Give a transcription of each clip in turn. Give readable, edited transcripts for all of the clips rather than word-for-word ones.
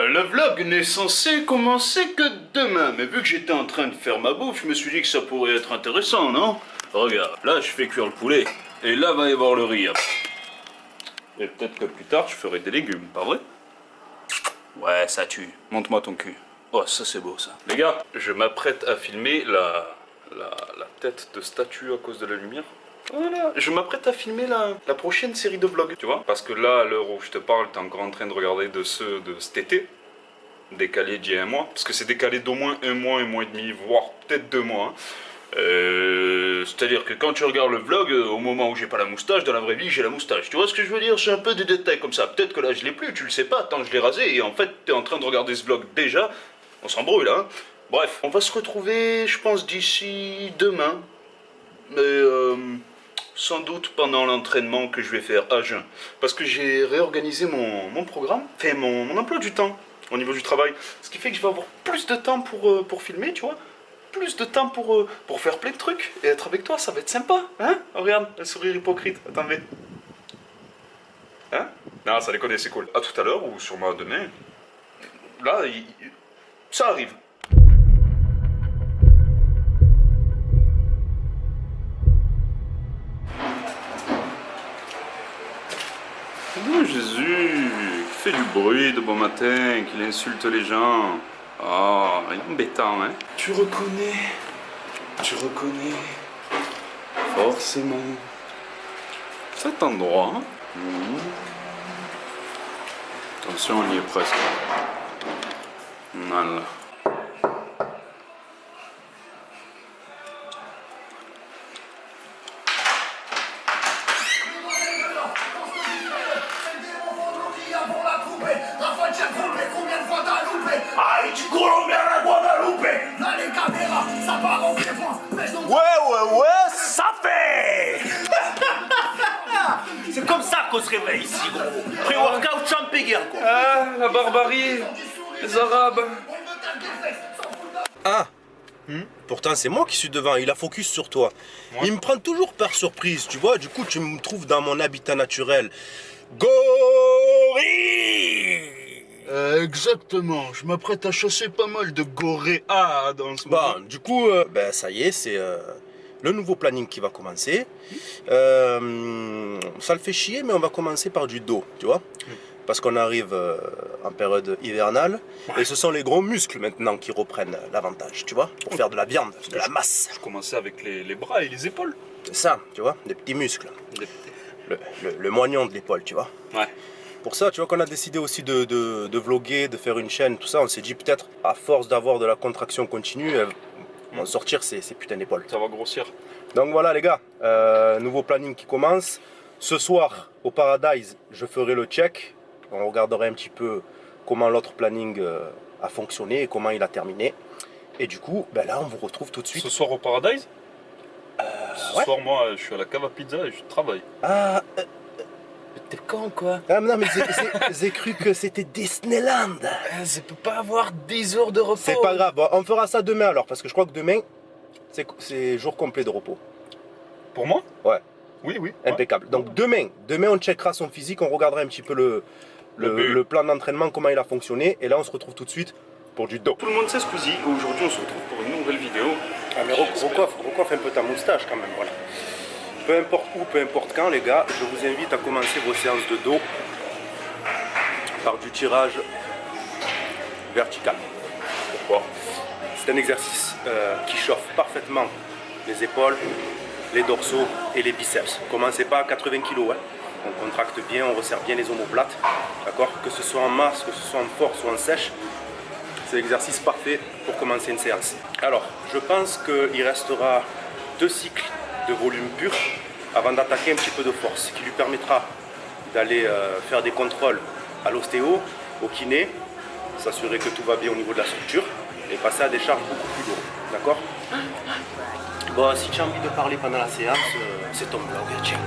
Le vlog n'est censé commencer que demain, mais vu que j'étais en train de faire ma bouffe, je me suis dit que ça pourrait être intéressant, non? Regarde, là je fais cuire le poulet, et là va y avoir le riz. Et peut-être que plus tard je ferai des légumes, pas vrai? Ouais, ça tue. Montre-moi ton cul. Oh, ça c'est beau ça. Les gars, je m'apprête à filmer la tête de statue à cause de la lumière. Voilà, je m'apprête à filmer la prochaine série de vlogs, tu vois. Parce que là, à l'heure où je te parle, t'es encore en train de regarder de ceux de cet été. Décalé d'il y a un mois. Parce que c'est décalé d'au moins un mois et demi, voire peut-être 2 mois. Hein. C'est-à-dire que quand tu regardes le vlog, au moment où j'ai pas la moustache, dans la vraie vie j'ai la moustache. Tu vois ce que je veux dire? C'est un peu des détails comme ça. Peut-être que là je l'ai plus, tu le sais pas, tant que je l'ai rasé. Et en fait, t'es en train de regarder ce vlog déjà. On s'embrouille là. Hein. Bref, on va se retrouver, je pense, d'ici demain. Mais sans doute pendant l'entraînement que je vais faire à jeun. Parce que j'ai réorganisé mon programme, enfin mon emploi du temps au niveau du travail. Ce qui fait que je vais avoir plus de temps pour filmer, tu vois. Plus de temps pour faire plein de trucs. Et être avec toi, ça va être sympa. Hein? Oh, regarde, le sourire hypocrite. Attends, mais... Hein? Non, ça déconne, c'est cool. À tout à l'heure, ou sûrement demain. Là, ça arrive. Oh Jésus, qui fait du bruit de bon matin, qu'il insulte les gens. Oh, il est embêtant, hein. Tu reconnais forcément cet endroit. Attention, on y est presque. Voilà. Ouais, ça fait. C'est comme ça qu'on se réveille ici, gros. Pré-workout champéguerre, quoi. Ah, la barbarie, les Arabes. Ah Pourtant c'est moi qui suis devant, il a focus sur toi. Ouais. Il me prend toujours par surprise, tu vois, du coup tu me trouves dans mon habitat naturel. Gorille. Exactement, je m'apprête à chasser pas mal de goréas dans ce moment. Du coup, ça y est, c'est le nouveau planning qui va commencer. Ça le fait chier, mais on va commencer par du dos, tu vois. Parce qu'on arrive en période hivernale, et ce sont les gros muscles maintenant qui reprennent l'avantage, tu vois, pour faire de la viande, de la masse. Je commençais avec les bras et les épaules. C'est ça, tu vois, des petits muscles. Le moignon de l'épaule, tu vois. Ouais. Pour ça, tu vois qu'on a décidé aussi de vlogger, de faire une chaîne, tout ça. On s'est dit peut-être, à force d'avoir de la contraction continue, vont sortir ces putains d'épaules. Ça va grossir. Donc voilà les gars, nouveau planning qui commence. Ce soir, au Paradise, je ferai le check. On regardera un petit peu comment l'autre planning a fonctionné et comment il a terminé. Et du coup, là, on vous retrouve tout de suite. Ce soir au Paradise Ce ouais. soir, moi, je suis à la cave à pizza et je travaille. Ah, t'es con, quoi. Ah non, mais j'ai cru que c'était Disneyland. Ça peut pas avoir 10 heures de repos. C'est pas grave, bon, on fera ça demain alors, parce que je crois que demain, c'est jour complet de repos. Pour moi? Ouais. Oui. Impeccable. Donc demain, on checkera son physique, on regardera un petit peu le plan d'entraînement, comment il a fonctionné, et là on se retrouve tout de suite pour du dos. Tout le monde sait Squeezie, et aujourd'hui on se retrouve pour une nouvelle vidéo. Ah mais recoiffe un peu ta moustache quand même, voilà. Peu importe où, peu importe quand les gars, je vous invite à commencer vos séances de dos par du tirage vertical. Pourquoi? C'est un exercice qui chauffe parfaitement les épaules, les dorsaux et les biceps. Commencez pas à 80 kg, hein. On contracte bien, on resserre bien les omoplates, d'accord? Que ce soit en masse, que ce soit en force ou en sèche, c'est l'exercice parfait pour commencer une séance. Alors, je pense qu'il restera 2 cycles de volume pur avant d'attaquer un petit peu de force, qui lui permettra d'aller faire des contrôles à l'ostéo, au kiné, s'assurer que tout va bien au niveau de la structure et passer à des charges beaucoup plus lourdes, d'accord? Bon, si tu as envie de parler pendant la séance, c'est ton blog, tiens.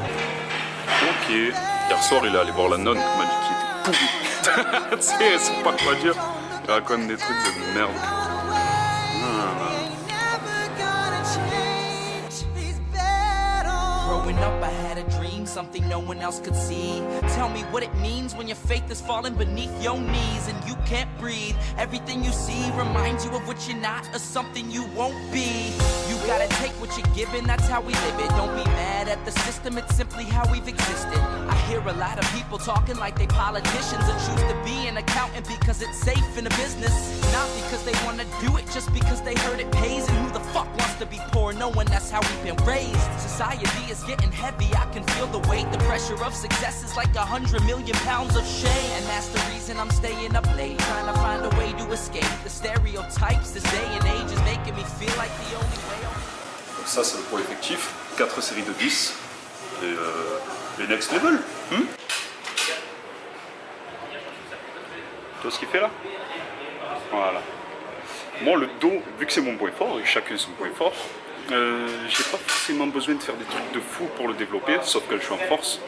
Ok. Hier soir, il est allé voir la nonne qui m'a dit qu'il était pourri. Tu sais, elle sait pas quoi dire. Il raconte des trucs de merde. Growing up, I had a dream something no one else could see. Tell me what it means when your faith is falling beneath your knees and you can't breathe. Everything you see reminds you of what you're not or something you won't be. You gotta take what you're given, that's how we live it. Don't be mad at the system, it's simply how we've existed. I hear a lot of people talking like they politicians and choose to be an accountant because it's safe in a business. Not because they wanna do it, just because they heard it pays. And who the fuck wants to be poor knowing that's how we've been raised? Society is getting heavy, I can feel the weight. The pressure of success is like 100 million pounds of shame. And that's the reason I'm staying up late, trying to find a way to escape the stereotypes this day and age is making me feel like the only way. Donc ça c'est le poids effectif, 4 séries de 10 et next level. Tu vois ce qu'il fait là? Voilà. Moi le dos, vu que c'est mon point fort, et chacun son point fort, j'ai pas forcément besoin de faire des trucs de fou pour le développer, sauf que je suis en force.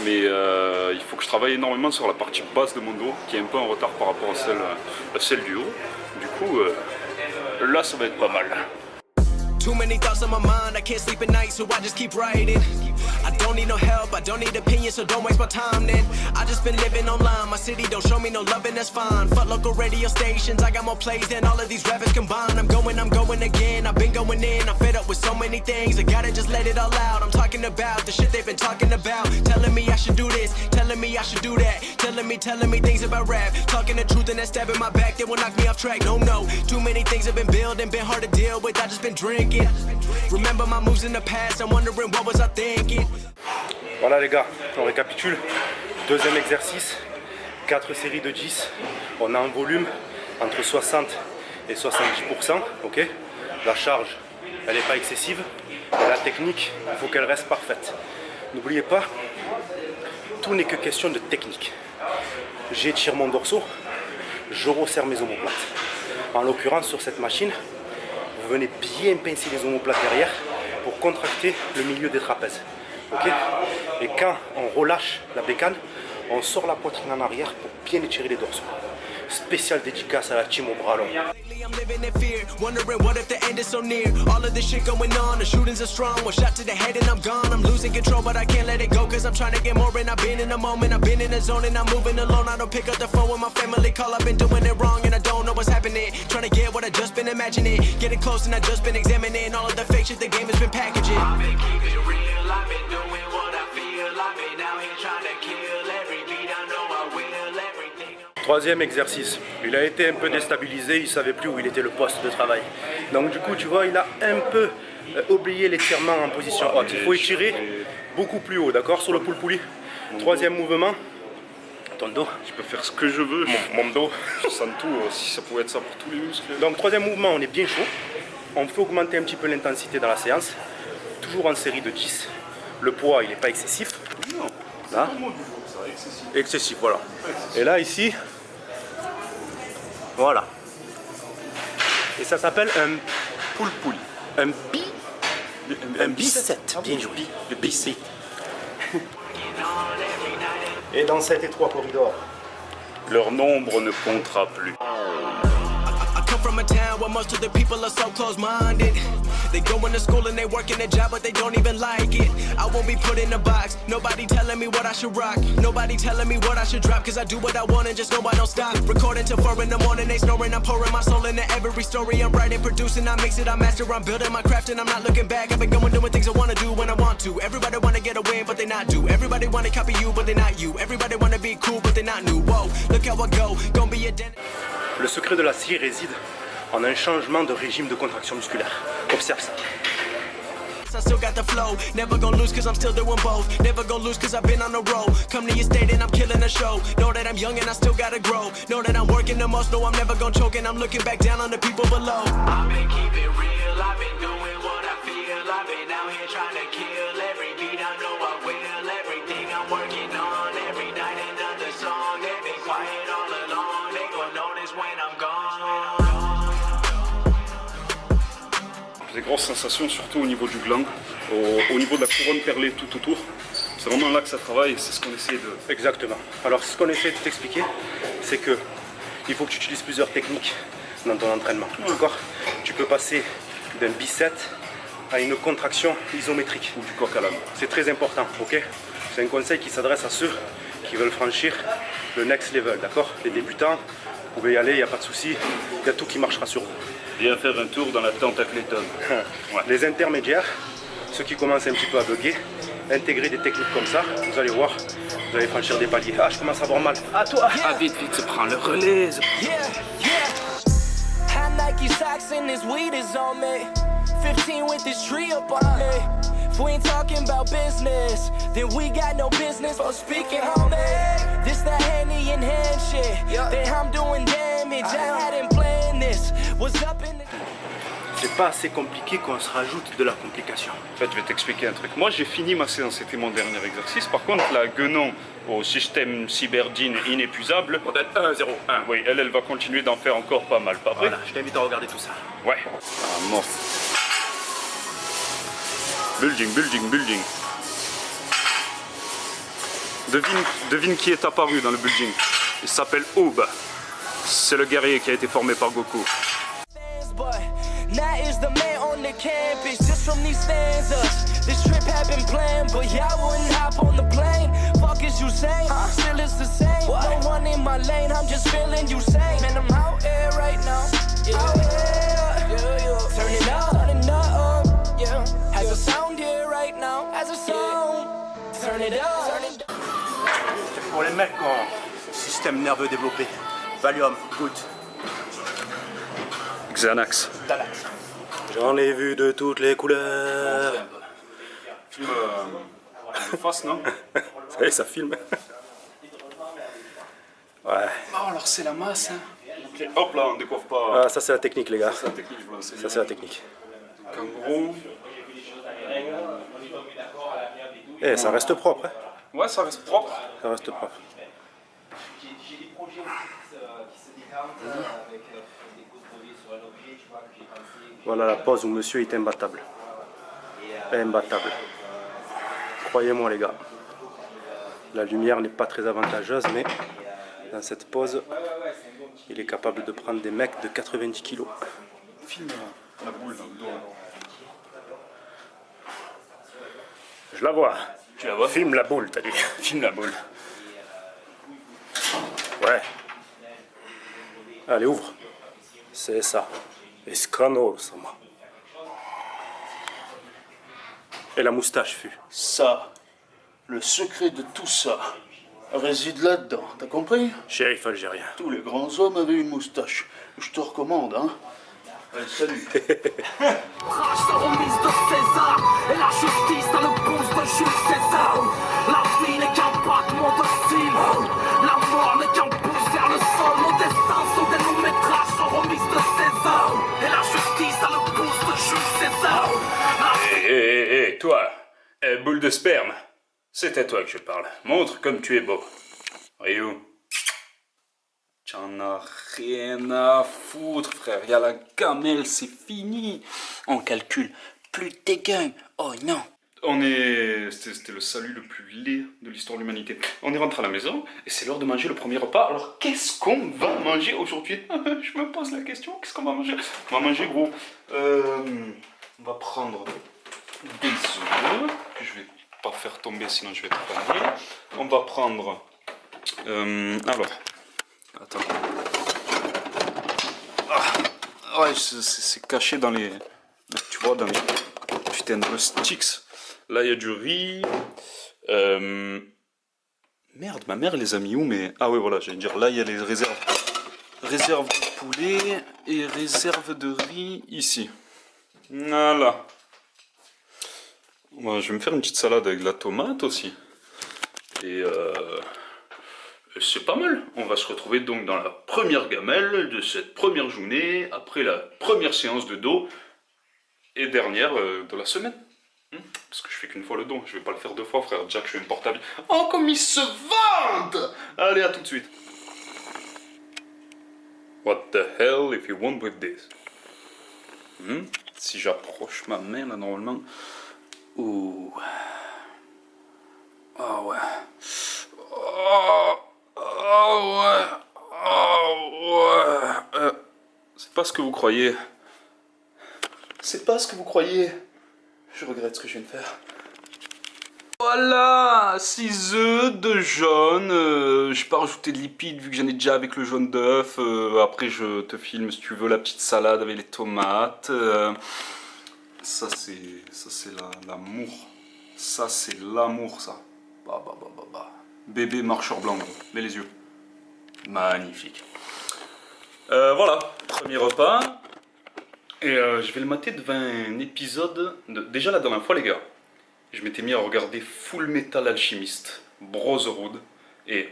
Mais il faut que je travaille énormément sur la partie basse de mon dos, qui est un peu en retard par rapport à celle du haut. Du coup, là ça va être pas mal. Too many thoughts on my mind, I can't sleep at night, so I just keep writing. I don't need no help, I don't need opinions, so don't waste my time then. I just been living online, my city don't show me no loving, that's fine. Fuck local radio stations, I got more plays than all of these rappers combined. I'm going again, I've been going in, I'm fed up with so many things. I gotta just let it all out, I'm talking about the shit they've been talking about. Telling me I should do this, telling me I should do that. Telling me things about rap. Talking the truth and that stab in my back, they will knock me off track, no. Too many things have been building, been hard to deal with, I just been drinking. Remember my moves in the past, I'm wondering what was I thinking. Voilà les gars, on récapitule. Deuxième exercice, 4 séries de 10. On a un volume entre 60 et 70%. Ok. La charge, elle n'est pas excessive. Et la technique, il faut qu'elle reste parfaite. N'oubliez pas, tout n'est que question de technique. J'étire mon dorsaux, je resserre mes omoplates. En l'occurrence, sur cette machine, vous venez bien pincer les omoplates derrière pour contracter le milieu des trapèzes. Okay. Et quand on relâche la bécane, on sort la poitrine en arrière pour bien étirer les dorsaux. Spécial dédicace à la team au bras long. I'm living in fear, wondering what if the end is so near. All of this shit going on, the shootings are strong. One shot to the head and I'm gone. I'm losing control, but I can't let it go, cause I'm trying to get more. And I've been in the moment, I've been in the zone, and I'm moving alone. I don't pick up the phone when my family call. I've been doing it wrong and I don't know what's happening. Trying to get what I just been imagining. Getting close and I just been examining all of the fake shit the game has been packaging. I've been keeping it real, I've been doing what I feel. I've been out here trying to kill every beat. I know I will everything. Troisième exercice, il a été un peu déstabilisé, il ne savait plus où il était le poste de travail. Donc du coup, tu vois, il a un peu oublié l'étirement en position haute. Il faut étirer beaucoup plus haut, d'accord, sur le pull-pulley. Troisième mouvement, ton dos. Je peux faire ce que je veux. Mon dos. Je sens tout, si ça pouvait être ça pour tous les muscles. Donc troisième mouvement, on est bien chaud. On peut augmenter un petit peu l'intensité dans la séance. Toujours en série de 10. Le poids, il n'est pas excessif. Non, là. Excessif. Excessif, voilà. Et là, ici, voilà. Et ça s'appelle un pull-pulley. Un bicep. Bien joué. Le bicep. Et dans cet étroit corridor, Leur nombre ne comptera plus. I come from a town where most of the people are so close-minded. They go into school and they work in a job, but they don't even like it. I won't be put in a box. Nobody telling me what I should rock. Nobody telling me what I should drop. Cause I do what I want and just know I don't stop. Recording till 4 in the morning, they snoring. I'm pouring my soul into every story. I'm writing, producing, I mix it, I master. I'm building my craft and I'm not looking back. I've been going doing things I wanna do when I want to. Everybody wanna get a win, but they not do. Everybody wanna copy you, but they not you. Everybody wanna be cool, but they not new. Whoa, look how I go, gonna be a den. le secret de la scie réside en un changement de régime de contraction musculaire. Observe ça. I still got the flow, never gonna lose cause I'm still doing both. Never gonna lose cause I've been on the road. Come to your state and I'm killing the show. Know that I'm young and I still gotta grow. Know that I'm working the most, know I'm never gonna choke. And I'm looking back down on the people below. I've been keeping real, I've been doing what I feel. I've been out here trying to kill every beat, I know I will. Everything I'm working on, every night another song. They've been quiet all along, they gon' notice when I'm gone. Des grosses sensations, surtout au niveau du gland, au niveau de la couronne perlée tout autour. C'est vraiment là que ça travaille, c'est ce qu'on essaie de... Exactement. Alors ce qu'on essaie de t'expliquer, c'est que il faut que tu utilises plusieurs techniques dans ton entraînement. D'accord ? Tu peux passer d'un bicep à une contraction isométrique. Ou du coq à l'âne. C'est très important, ok ? C'est un conseil qui s'adresse à ceux qui veulent franchir le next level, d'accord? Les débutants, vous pouvez y aller, il n'y a pas de souci, il y a tout qui marchera sur vous. Viens faire un tour dans la tente à Clayton. Ouais. Les intermédiaires, ceux qui commencent un petit peu à bugger, intégrer des techniques comme ça, vous allez voir, vous allez franchir des paliers. Ah, je commence à avoir mal. Ah, toi! Ah, vite, vite, prends le relais. Yeah, yeah. High Nike socks and this weed is on me. 15 with this tree up on me. If we ain't talking about business, then we got no business for speaking, homie. This that Henny in hand shit. Then I'm doing damage. I hadn't planned this. Was up in the... C'est pas assez compliqué qu'on se rajoute de la complication. En fait, je vais t'expliquer un truc. Moi, j'ai fini ma séance, c'était mon dernier exercice. Par contre, la Guenon au système Cyberdine inépuisable, Modèle 1-0-1. oui, elle va continuer d'en faire encore pas mal. Pas vrai? Voilà, je t'invite à regarder tout ça. Ouais. Ah, mort. Building, building, building. Devine qui est apparu dans le building. Il s'appelle Aube. C'est le guerrier qui a été formé par Goku. Now is the man on the campus, just from these stanzas. This trip had been planned, but y'all wouldn't hop on the plane. Fuck is you saying? Still it's the same. No one in my lane, I'm just feeling you sane. Man, I'm out here right now. Out here. Turn it up, turn it up. Yeah. Has a sound here right now. Has a sound. Turn it up, turn it up. Pour les mecs qui ont système nerveux développé, Valium, good. Xanax. J'en ai vu de toutes les couleurs. Filme de face, non? Ça y est, ça filme. Ouais. Oh, alors c'est la masse, hein. Okay. Hop là, on décoiffe pas. Ah, ça c'est la technique, les gars. C'est la technique, je vous l'enseigne. Ça c'est la technique. Kangourou. Eh, ça reste propre, hein. Ouais, ça reste propre. Ça reste propre. Voilà la pose où monsieur est imbattable. Imbattable. Croyez-moi les gars. La lumière n'est pas très avantageuse, mais dans cette pose, il est capable de prendre des mecs de 90 kg. Filme la boule dans le dos. Je la vois. Tu la vois? Filme la boule, t'as dit. Filme la boule. Ouais. Allez, ouvre. C'est ça. Escano, ça moi. Et la moustache fut. Ça, le secret de tout ça, réside là-dedans, t'as compris? Shérif algérien. Tous les grands hommes avaient une moustache. Je te recommande, hein. Allez, salut. Crash sa remise de César et la justice dans le pouce de Jules César. La vie n'est qu'un battement de cils. La mort n'est qu'un pouce vers le sol. Nos destins sont des longs métrages sans remise de César. Et la justice dans le pouce de Jules César. Hé, toi, boule de sperme, c'est à toi que je parle. Montre comme tu es beau. Ryu. T'en as rien à foutre, frère. Y'a la gamelle, c'est fini. On calcule plus tes gains. Oh non. C'était le salut le plus laid de l'histoire de l'humanité. On est rentré à la maison et c'est l'heure de manger le premier repas. Alors qu'est-ce qu'on va manger aujourd'hui? Je me pose la question, qu'est-ce qu'on va manger? On va manger gros. On va prendre des œufs que je vais pas faire tomber sinon je vais travailler. On va prendre... alors... Attends. Ah, ouais, c'est caché dans les... Tu vois, dans les putains de sticks. Là, il y a du riz. Merde, ma mère les a mis où, mais... Ah ouais, voilà, j'allais dire, là, il y a les réserves. Réserve de poulet et réserve de riz ici. Voilà. Bon, je vais me faire une petite salade avec de la tomate aussi. Et c'est pas mal. On va se retrouver donc dans la première gamelle de cette première journée, après la première séance de dos et dernière de la semaine. Parce que je fais qu'une fois le dos, je vais pas le faire deux fois, frère Jack, je suis un portable. Oh, comme ils se vendent! Allez, à tout de suite. What the hell if you want with this? Si j'approche ma main là, normalement. Ouh. Oh ouais. Oh ouais. Oh ouais. C'est pas ce que vous croyez. C'est pas ce que vous croyez. Je regrette ce que je viens de faire. Voilà, 6 œufs, 2 jaunes. J'ai pas rajouté de lipides vu que j'en ai déjà avec le jaune d'œuf. Après, je te filme si tu veux la petite salade avec les tomates. Ça, c'est l'amour. Ça, c'est l'amour, ça. Bébé marcheur blanc, mets les yeux. Magnifique. Voilà, premier repas. Et je vais le mater devant un épisode de... Déjà la dernière fois, les gars, je m'étais mis à regarder Full Metal Alchemist, Brotherhood, et...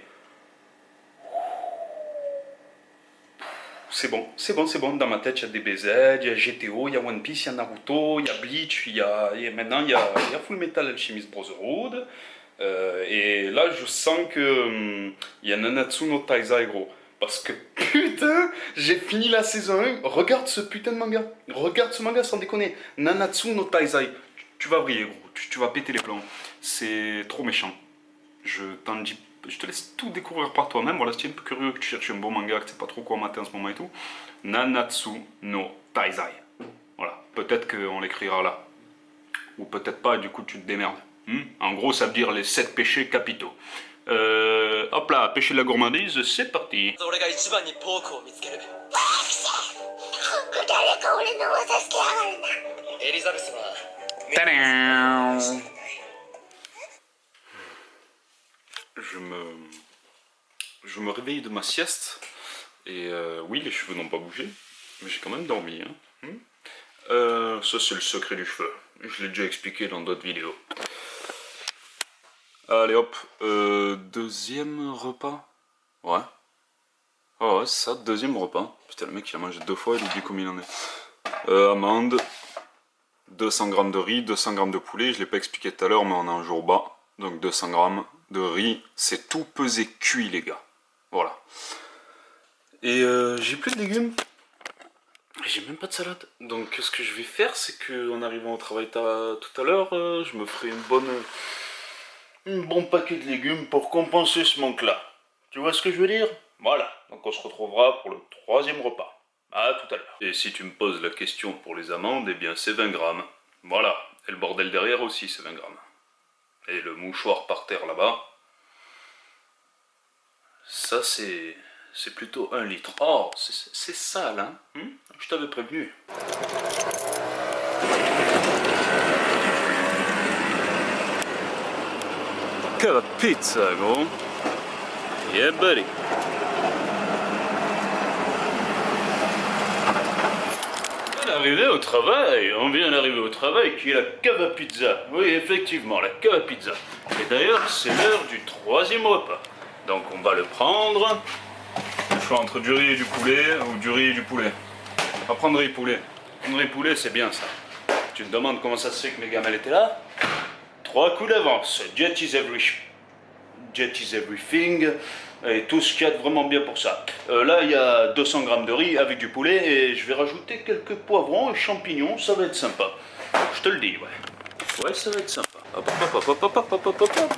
C'est bon, dans ma tête il y a DBZ, il y a GTO, il y a One Piece, il y a Naruto, il y a Bleach, maintenant il y a Full Metal Alchemist Brotherhood, et là je sens que il y a Nanatsu no Taizai, gros. Parce que putain, j'ai fini la saison 1, regarde ce putain de manga, regarde ce manga sans déconner, Nanatsu no Taizai, tu vas briller, gros, tu vas péter les plombs, c'est trop méchant, je t'en dis, je te laisse tout découvrir par toi-même. Voilà, si tu es un peu curieux, que tu cherches un bon manga, que tu sais pas trop quoi mater en ce moment et tout, Nanatsu no Taizai, voilà, peut-être qu'on l'écrira là, ou peut-être pas, et du coup tu te démerdes, en gros ça veut dire les 7 péchés capitaux. Hop là, péché de la gourmandise, c'est parti. Je me réveille de ma sieste, et oui, les cheveux n'ont pas bougé, mais j'ai quand même dormi. Hein. Ça c'est le secret du cheveu, je l'ai déjà expliqué dans d'autres vidéos. Allez hop, deuxième repas. Ouais. Oh ouais, c'est ça, deuxième repas. Putain, le mec il a mangé 2 fois, il oublie combien il en est. Amandes, 200 g de riz, 200 g de poulet. Je l'ai pas expliqué tout à l'heure, mais on est un jour bas. Donc 200 g de riz, c'est tout pesé cuit, les gars. Voilà. Et j'ai plus de légumes. J'ai même pas de salade. Donc ce que je vais faire, c'est qu'en arrivant au travail tout à l'heure, je me ferai un bon paquet de légumes pour compenser ce manque-là. Tu vois ce que je veux dire? Voilà, donc on se retrouvera pour le 3e repas. À tout à l'heure. Et si tu me poses la question pour les amandes, eh bien c'est 20 grammes. Voilà, et le bordel derrière aussi c'est 20 grammes. Et le mouchoir par terre là-bas, ça c'est plutôt 1 litre. Oh, c'est sale, hein, je t'avais prévenu. Quelle pizza, gros. Yeah, buddy. On vient d'arriver au travail qui est la cave à pizza. Oui, effectivement, la cave à pizza. Et d'ailleurs, c'est l'heure du 3e repas. Donc on va le prendre. Le choix entre du riz et du poulet, ou du riz et du poulet. On va prendre riz poulet. Prendre riz poulet, c'est bien ça. Tu te demandes comment ça se fait que mes gamelles étaient là? 3 coups d'avance. Jet is everything. Et tout ce qu'il y a de vraiment bien pour ça. Là, il y a 200 g de riz avec du poulet et je vais rajouter quelques poivrons et champignons. Ça va être sympa. Je te le dis, ouais. Ouais, ça va être sympa. Hop, hop, hop, hop, hop, hop, hop, hop, hop.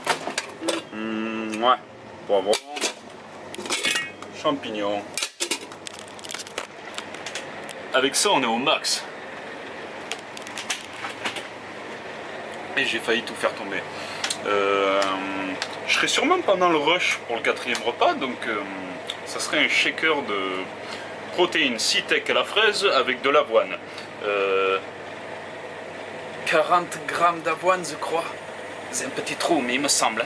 Ouais. Poivrons. Champignons. Avec ça, on est au max. Et j'ai failli tout faire tomber. Je serai sûrement pendant le rush pour le 4e repas, donc ça serait un shaker de protéines Citec à la fraise avec de l'avoine. 40 grammes d'avoine, je crois. C'est un petit trou, mais il me semble.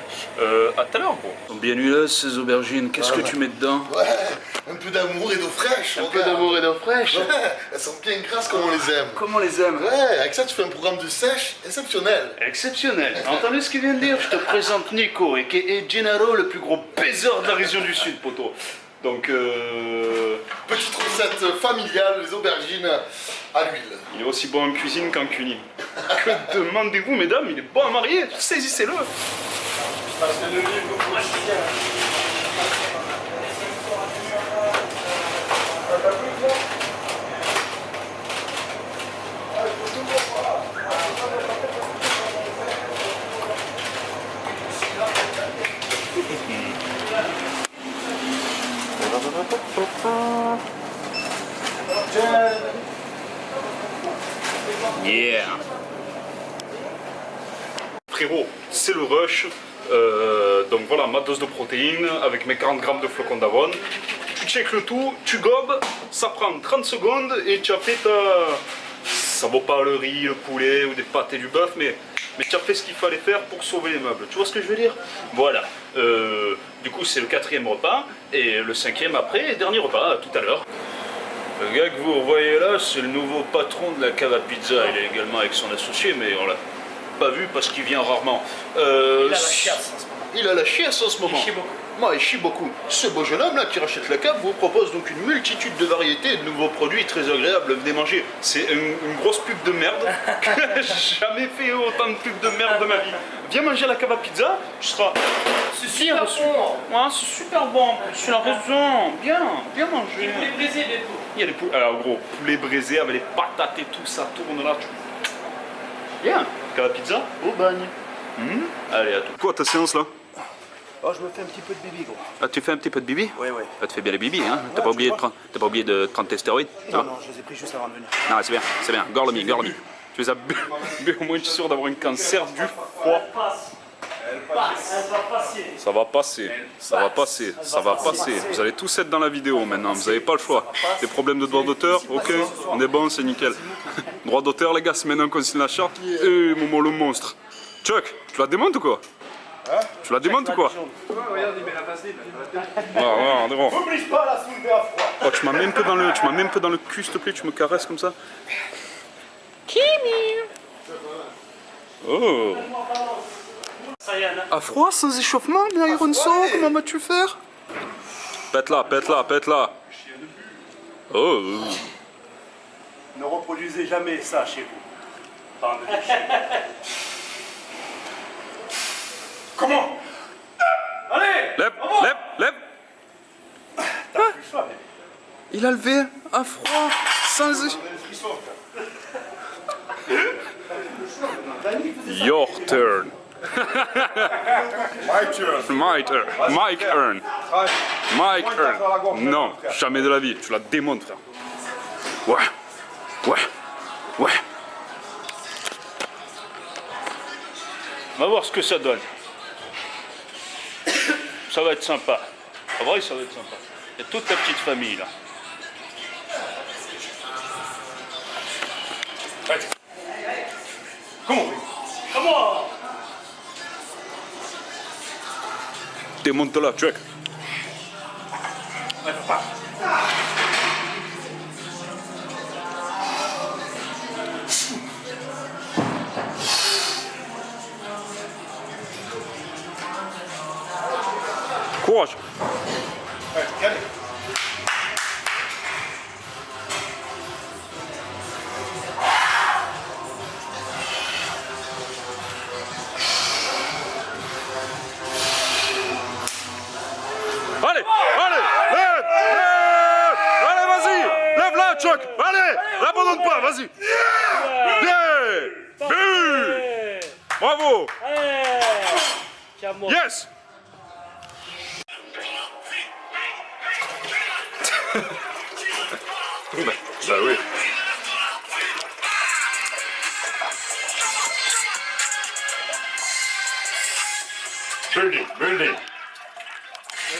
À tout à l'heure, gros. Bien huileuses ces aubergines, qu'est-ce que tu mets dedans? Ouais, un peu d'amour et d'eau fraîche. Un peu d'amour et d'eau fraîche. Ouais, elles sont bien grasses comme on les aime. Comme on les aime. Ouais, avec ça tu fais un programme de sèche exceptionnel. Exceptionnel. Entendez ce qu'il vient de dire? Je te présente Nico, et qui est Gennaro, le plus gros baiser de la région du Sud, poteau. Donc, petite recette familiale, les aubergines à l'huile. il est aussi bon en cuisine qu'en cuisine. Que demandez-vous, mesdames? Il est bon à marier, saisissez-le. Yeah. Frérot, c'est le rush. Donc voilà, ma dose de protéines avec mes 40 grammes de flocons d'avoine. Tu checkes le tout, tu gobes, ça prend 30 secondes et tu as fait ta... Ça vaut pas le riz, le poulet ou des pâtes et du bœuf, mais tu as fait ce qu'il fallait faire pour sauver les meubles. Tu vois ce que je veux dire? Voilà. Du coup, c'est le 4e repas et le 5e après et dernier repas, à tout à l'heure. Le gars que vous revoyez là, c'est le nouveau patron de la cave à pizza. Il est également avec son associé, mais on l'a pas vu parce qu'il vient rarement. Il a la chiasse en ce moment. Il a la chiasse en ce moment. Il chie beaucoup. Moi, il chie beaucoup. Ce beau jeune homme là qui rachète la cave vous propose donc une multitude de variétés et de nouveaux produits très agréables. Venez manger. C'est une grosse pub de merde. J'ai jamais fait autant de pubs de merde de ma vie. Viens manger à la cave à pizza, tu seras bien reçu. Ouais, c'est super bon. Tu as raison. Bien manger. Les poulets brisés, les poulets. Il y a des poulets. Alors gros, poulet braisé avec les patates et tout, ça tourne là. Bien. Cave à pizza au bagne. Allez, à tout. Quoi ta séance là? Oh, je me fais un petit peu de bibi, gros. Ah, tu fais un petit peu de bibi? Oui. Ah, tu fais bien les bibis, hein? T'as pas oublié de prendre tes stéroïdes? Non, je les ai pris juste avant de venir. Non, c'est bien. Gorlami. Tu les as bu, au moins je suis sûr d'avoir un cancer du foie. Ça va passer. Vous allez tous être dans la vidéo maintenant, vous n'avez pas le choix. Des problèmes de droit d'auteur, ok, on est bon, c'est nickel. Droit d'auteur, les gars, c'est maintenant qu'on signe la charte. Et Momo le monstre. Chuck, tu la démontes ou quoi? Tu la démontes ou quoi? Ouais, regarde, il met la vaseline. Ouais, bon. N'oblige pas à la soulever à froid. Oh, tu m'as même un peu dans le cul, s'il te plaît, tu me caresses comme ça. Oh. À froid, sans échauffement, bien Ironso, comment vas-tu faire? Pète-la. Oh. Ne reproduisez jamais ça chez vous. Bande de chiens. Comment? Allez! Lève. T'as plus le choix, bébé. Il a levé à froid, sans Your turn. Mike Earn. Non, jamais de la vie. Tu la démontes, frère. Ouais. On va voir ce que ça donne. Ça va être sympa. En vrai, ça va être sympa. Il y a toute ta petite famille là. Comment? Démonte-la, check. Ouais, papa. Courage. Ouais, regardez. Allez, vas-y, lève-la, Chuck. Allez, l'abandonne pas, vas-y. Bien. Bravo. Yes. Bah oui. Building.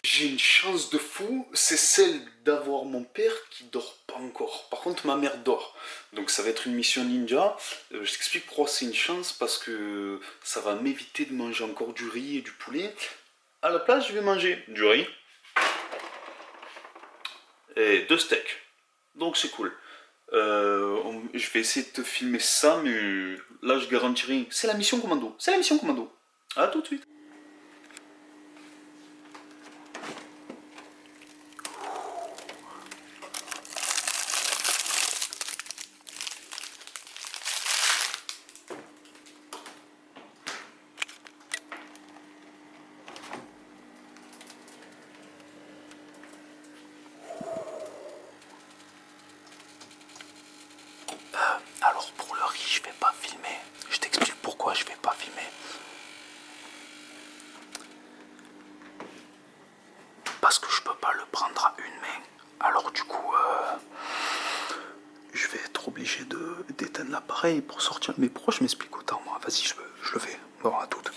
J'ai une chance de fou, c'est celle d'avoir mon père qui dort pas encore. Par contre, ma mère dort. Donc ça va être une mission ninja. Je t'explique pourquoi c'est une chance, parce que ça va m'éviter de manger encore du riz et du poulet. À la place, je vais manger du riz et 2 steaks. Donc c'est cool. Je vais essayer de te filmer ça, mais là je garantis rien. C'est la mission commando. A tout de suite. Alors pour le riz, je vais pas filmer. Je t'explique pourquoi je vais pas filmer. Parce que je peux pas le prendre à une main. Alors du coup, je vais être obligé d'éteindre l'appareil pour sortir mes proches. Je m'explique autant moi. Vas-y, je le fais. Bon, à toutes.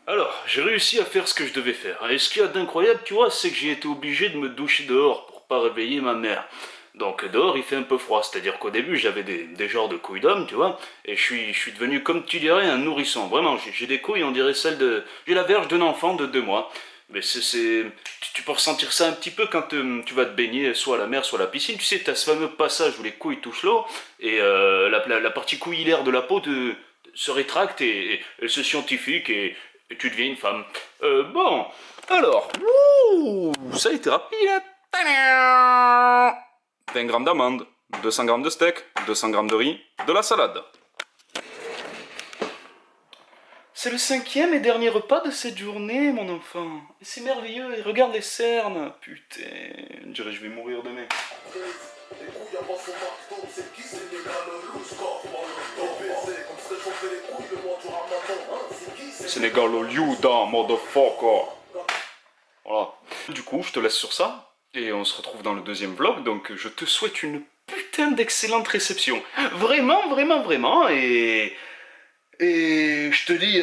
Alors, j'ai réussi à faire ce que je devais faire. Et ce qu'il y a d'incroyable, tu vois, c'est que j'ai été obligé de me doucher dehors pour pas réveiller ma mère. Donc dehors, il fait un peu froid. C'est-à-dire qu'au début, j'avais des genres de couilles d'homme, tu vois. Et je suis devenu, comme tu dirais, un nourrisson. Vraiment, j'ai des couilles, on dirait celles de... J'ai la verge d'un enfant de 2 mois. Mais tu peux ressentir ça un petit peu quand tu vas te baigner, soit à la mer, soit à la piscine. Tu sais, t'as ce fameux passage où les couilles touchent l'eau, et la partie couillaire de la peau se rétracte et elle se scientifique, et tu deviens une femme. Bon, alors, ça a été rapide. 20 grammes d'amandes, 200 grammes de steak, 200 grammes de riz, de la salade. C'est le 5e et dernier repas de cette journée, mon enfant. Et c'est merveilleux, et regarde les cernes. Putain, je dirais que je vais mourir demain. Sénégal au Liouda, motherfucker. Voilà. Du coup, je te laisse sur ça. Et on se retrouve dans le 2e vlog. Donc, je te souhaite une putain d'excellente réception. Vraiment, vraiment, vraiment. Et je te dis,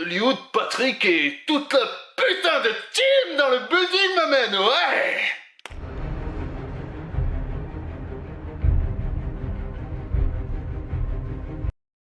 Lioud, Patrick et toute la putain de team dans le building m'amène, ouais.